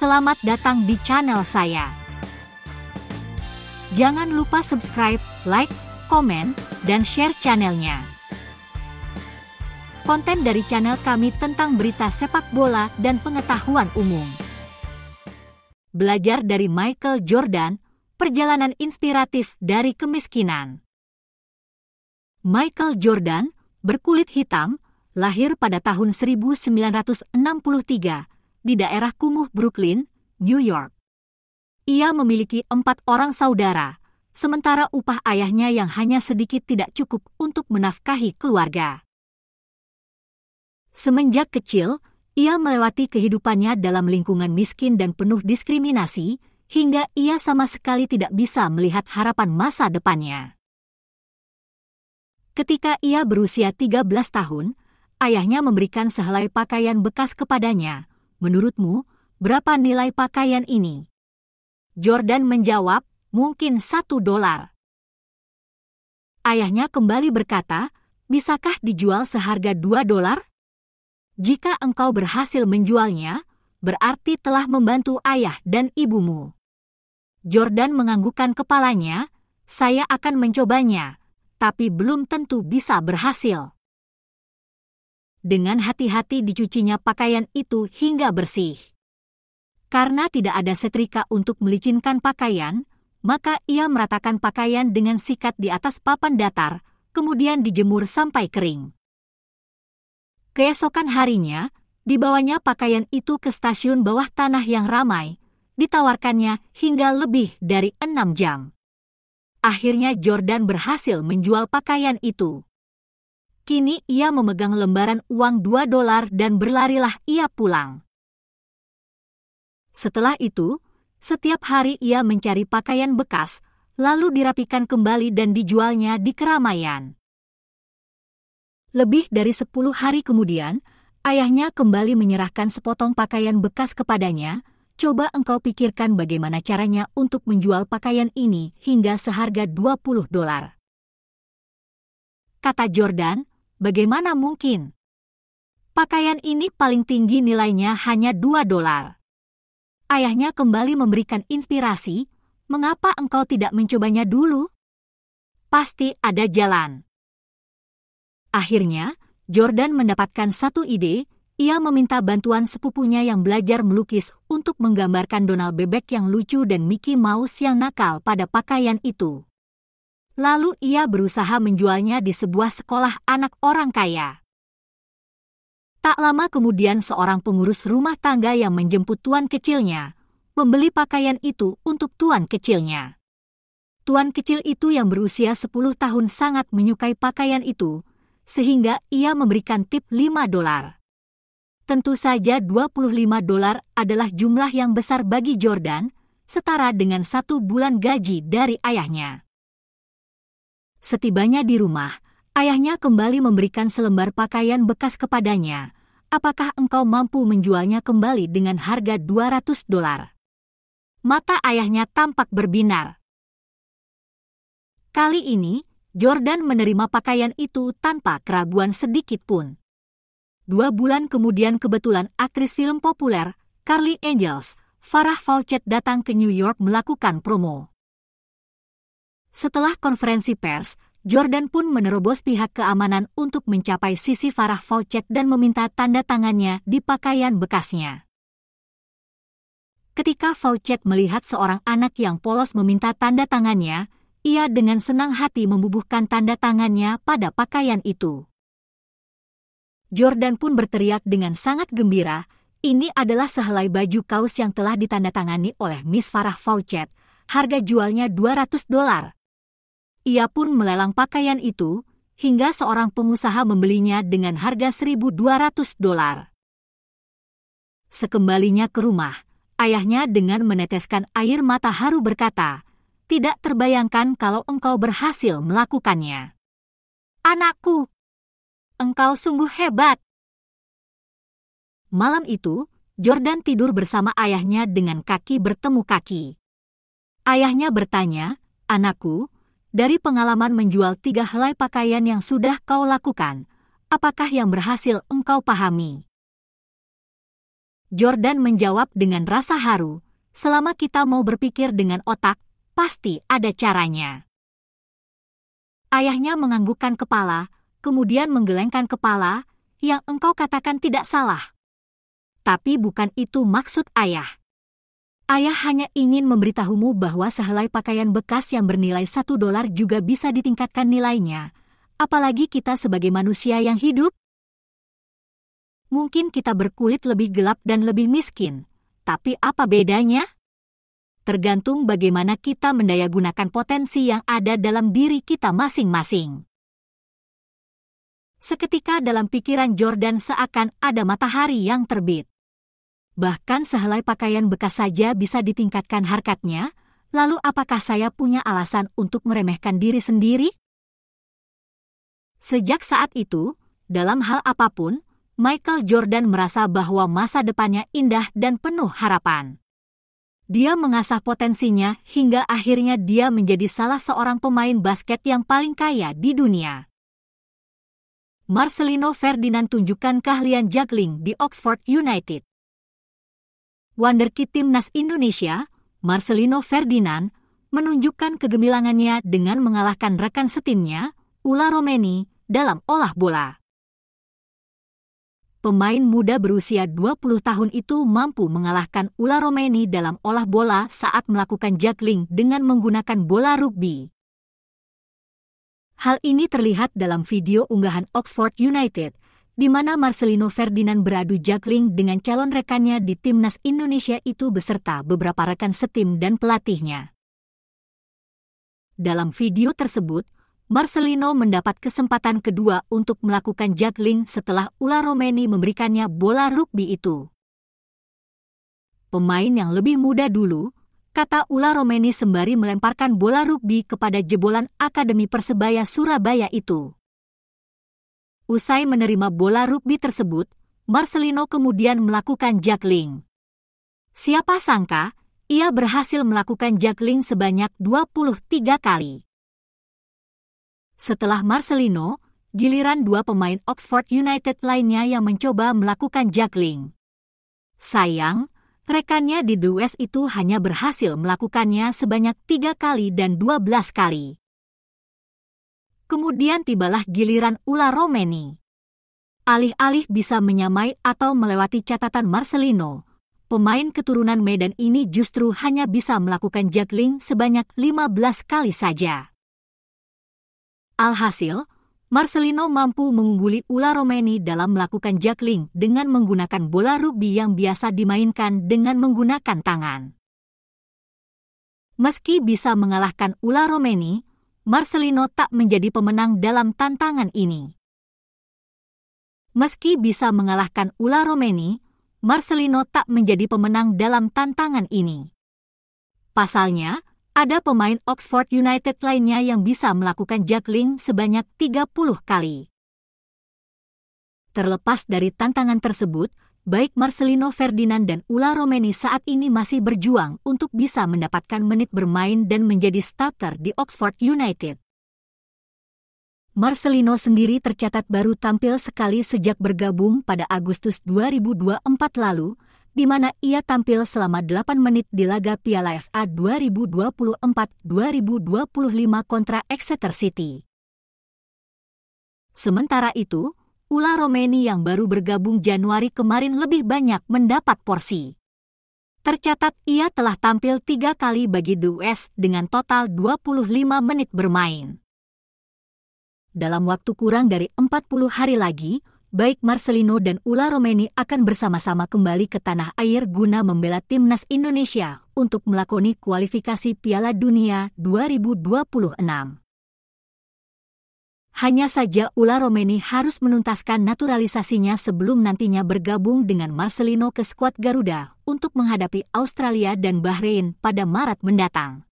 Selamat datang di channel saya. Jangan lupa subscribe, like, komen, dan share channelnya. Konten dari channel kami tentang berita sepak bola dan pengetahuan umum. Belajar dari Michael Jordan, perjalanan inspiratif dari kemiskinan. Michael Jordan, berkulit hitam, lahir pada tahun 1963 di daerah kumuh Brooklyn, New York. Ia memiliki 4 orang saudara, sementara upah ayahnya yang hanya sedikit tidak cukup untuk menafkahi keluarga. Semenjak kecil, ia melewati kehidupannya dalam lingkungan miskin dan penuh diskriminasi, hingga ia sama sekali tidak bisa melihat harapan masa depannya. Ketika ia berusia 13 tahun, ayahnya memberikan sehelai pakaian bekas kepadanya. Menurutmu, berapa nilai pakaian ini? Jordan menjawab, mungkin $1. Ayahnya kembali berkata, bisakah dijual seharga $2? Jika engkau berhasil menjualnya, berarti telah membantu ayah dan ibumu. Jordan menganggukkan kepalanya, saya akan mencobanya, tapi belum tentu bisa berhasil. Dengan hati-hati dicucinya pakaian itu hingga bersih. Karena tidak ada setrika untuk melicinkan pakaian, maka ia meratakan pakaian dengan sikat di atas papan datar, kemudian dijemur sampai kering. Keesokan harinya, dibawanya pakaian itu ke stasiun bawah tanah yang ramai, ditawarkannya hingga lebih dari 6 jam. Akhirnya Jordan berhasil menjual pakaian itu. Kini ia memegang lembaran uang $2 dan berlarilah ia pulang. Setelah itu, setiap hari ia mencari pakaian bekas, lalu dirapikan kembali dan dijualnya di keramaian. Lebih dari 10 hari kemudian, ayahnya kembali menyerahkan sepotong pakaian bekas kepadanya. Coba engkau pikirkan bagaimana caranya untuk menjual pakaian ini hingga seharga $20. Kata Jordan, bagaimana mungkin? Pakaian ini paling tinggi nilainya hanya $2. Ayahnya kembali memberikan inspirasi, mengapa engkau tidak mencobanya dulu? Pasti ada jalan. Akhirnya, Jordan mendapatkan satu ide. Ia meminta bantuan sepupunya yang belajar melukis untuk menggambarkan Donald bebek yang lucu dan Mickey Mouse yang nakal pada pakaian itu. Lalu ia berusaha menjualnya di sebuah sekolah anak orang kaya. Tak lama kemudian seorang pengurus rumah tangga yang menjemput tuan kecilnya, membeli pakaian itu untuk tuan kecilnya. Tuan kecil itu yang berusia 10 tahun sangat menyukai pakaian itu, sehingga ia memberikan tip $5. Tentu saja $25 adalah jumlah yang besar bagi Jordan, setara dengan 1 bulan gaji dari ayahnya. Setibanya di rumah, ayahnya kembali memberikan selembar pakaian bekas kepadanya. Apakah engkau mampu menjualnya kembali dengan harga $200? Mata ayahnya tampak berbinar. Kali ini, Jordan menerima pakaian itu tanpa keraguan sedikit pun. 2 bulan kemudian kebetulan aktris film populer, Charlie Angels, Farrah Fawcett datang ke New York melakukan promo. Setelah konferensi pers, Jordan pun menerobos pihak keamanan untuk mencapai sisi Farrah Fawcett dan meminta tanda tangannya di pakaian bekasnya. Ketika Fawcett melihat seorang anak yang polos meminta tanda tangannya, ia dengan senang hati membubuhkan tanda tangannya pada pakaian itu. Jordan pun berteriak dengan sangat gembira, ini adalah sehelai baju kaos yang telah ditandatangani oleh Miss Farrah Fawcett, harga jualnya $200. Ia pun melelang pakaian itu, hingga seorang pengusaha membelinya dengan harga $1.200. Sekembalinya ke rumah, ayahnya dengan meneteskan air mata haru berkata, tidak terbayangkan kalau engkau berhasil melakukannya. Anakku, engkau sungguh hebat. Malam itu, Jordan tidur bersama ayahnya dengan kaki bertemu kaki. Ayahnya bertanya, anakku, dari pengalaman menjual 3 helai pakaian yang sudah kau lakukan, apakah yang berhasil engkau pahami? Jordan menjawab dengan rasa haru, selama kita mau berpikir dengan otak, pasti ada caranya. Ayahnya menganggukkan kepala, kemudian menggelengkan kepala, yang engkau katakan tidak salah. Tapi bukan itu maksud ayah. Ayah hanya ingin memberitahumu bahwa sehelai pakaian bekas yang bernilai $1 juga bisa ditingkatkan nilainya, apalagi kita sebagai manusia yang hidup. Mungkin kita berkulit lebih gelap dan lebih miskin, tapi apa bedanya? Tergantung bagaimana kita mendayagunakan potensi yang ada dalam diri kita masing-masing. Seketika dalam pikiran Jordan seakan ada matahari yang terbit. Bahkan sehelai pakaian bekas saja bisa ditingkatkan harkatnya, lalu apakah saya punya alasan untuk meremehkan diri sendiri? Sejak saat itu, dalam hal apapun, Michael Jordan merasa bahwa masa depannya indah dan penuh harapan. Dia mengasah potensinya hingga akhirnya dia menjadi salah seorang pemain basket yang paling kaya di dunia. Marcelino Ferdinand tunjukkan keahlian juggling di Oxford United. Wonderkid timnas Indonesia, Marcelino Ferdinand, menunjukkan kegemilangannya dengan mengalahkan rekan setimnya, Ula Romeni, dalam olah bola. Pemain muda berusia 20 tahun itu mampu mengalahkan Ula Romeni dalam olah bola saat melakukan juggling dengan menggunakan bola rugby. Hal ini terlihat dalam video unggahan Oxford United, di mana Marcelino Ferdinand beradu juggling dengan calon rekannya di timnas Indonesia itu beserta beberapa rekan setim dan pelatihnya. Dalam video tersebut, Marcelino mendapat kesempatan kedua untuk melakukan juggling setelah Ula Romeni memberikannya bola rugby itu. Pemain yang lebih muda dulu, kata Ula Romeni sembari melemparkan bola rugby kepada jebolan Akademi Persebaya Surabaya itu. Usai menerima bola rugby tersebut, Marcelino kemudian melakukan juggling. Siapa sangka, ia berhasil melakukan juggling sebanyak 23 kali. Setelah Marcelino, giliran dua pemain Oxford United lainnya yang mencoba melakukan juggling. Sayang, rekannya di The West itu hanya berhasil melakukannya sebanyak 3 kali dan 12 kali. Kemudian tibalah giliran Ula Romeni. Alih-alih bisa menyamai atau melewati catatan Marcelino, pemain keturunan Medan ini justru hanya bisa melakukan juggling sebanyak 15 kali saja. Alhasil, Marcelino mampu mengungguli Ula Romeni dalam melakukan juggling dengan menggunakan bola rugby yang biasa dimainkan dengan menggunakan tangan. Meski bisa mengalahkan Ula Romeni, Marcelino tak menjadi pemenang dalam tantangan ini. Meski bisa mengalahkan Ula Romeni, Marcelino tak menjadi pemenang dalam tantangan ini. Pasalnya, ada pemain Oxford United lainnya yang bisa melakukan juggling sebanyak 30 kali. Terlepas dari tantangan tersebut, baik Marcelino Ferdinand dan Ula Romeni saat ini masih berjuang untuk bisa mendapatkan menit bermain dan menjadi starter di Oxford United. Marcelino sendiri tercatat baru tampil sekali sejak bergabung pada Agustus 2024 lalu, di mana ia tampil selama 8 menit di laga Piala FA 2024-2025 kontra Exeter City. Sementara itu, Ula Romeni yang baru bergabung Januari kemarin lebih banyak mendapat porsi. Tercatat ia telah tampil 3 kali bagi The West dengan total 25 menit bermain. Dalam waktu kurang dari 40 hari lagi, baik Marcelino dan Ula Romeni akan bersama-sama kembali ke tanah air guna membela timnas Indonesia untuk melakoni kualifikasi Piala Dunia 2026. Hanya saja Ula Romeni harus menuntaskan naturalisasinya sebelum nantinya bergabung dengan Marcelino ke skuad Garuda untuk menghadapi Australia dan Bahrain pada Maret mendatang.